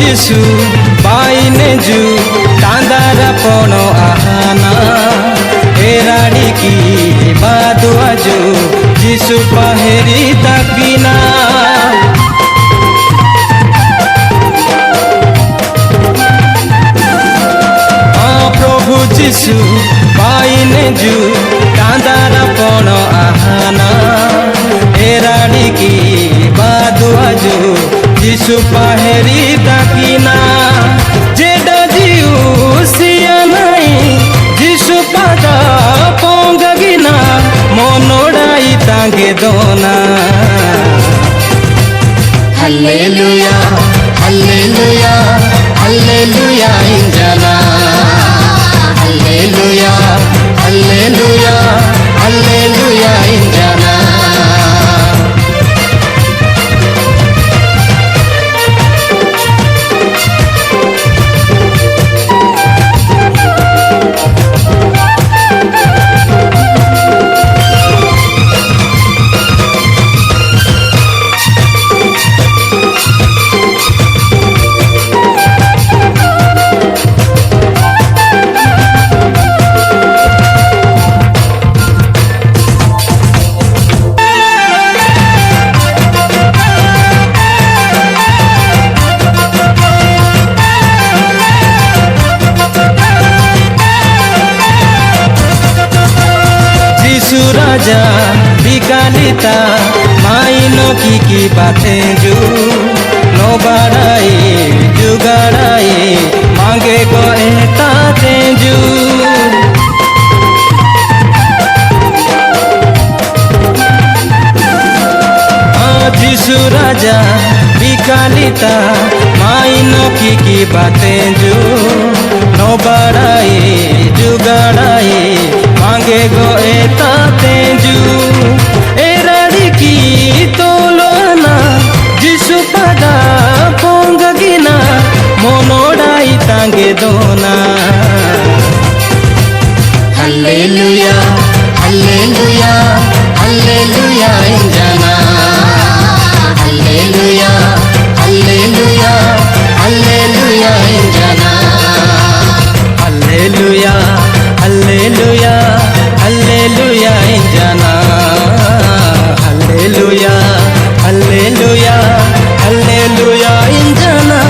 जिसु पाइने जु टांदार पण आहाना एराड़ी की बादुआ जो जिसु पहेरी तकिना प्रभु जिसु पाइने जु टांदार पण आहाना एराड़ी की बादुआ जो जिसु पहेरी तकिना जेडा जिउ सिया नहीं जिसु पादा पोंगगिना मनोड़ाई तांगे दोना हालेलुया हालेलुया हालेलुया इंजना हालेलुया हालेलुया हालेलुया इंजना राजा बिकालिता माइनो की बातें जू नो बाड़ाई जुगाड़ाई मांगे को एता तेजू जिसु राजा बिकालिता माइनो की बातें जू नो बाड़ाई जुगाड़ाई मांगे गो एता तेजू एराड़ी की तोलोना जिसु पदा पोंगगिना मनोड़ाई तांगे दोना हालेलुया हालेलुया हालेलुया इंजना हालेलुया हालेलुया हालेलुया इंजना हालेलुया हालेलुया हालेलुया इंजना हालेलुया हालेलुया हालेलुया इंजना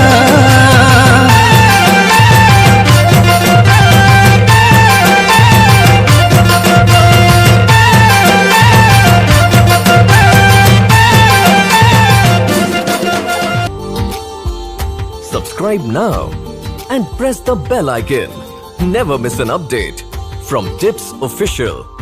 Subscribe now and press the bell icon. Never miss an update from Tips Official.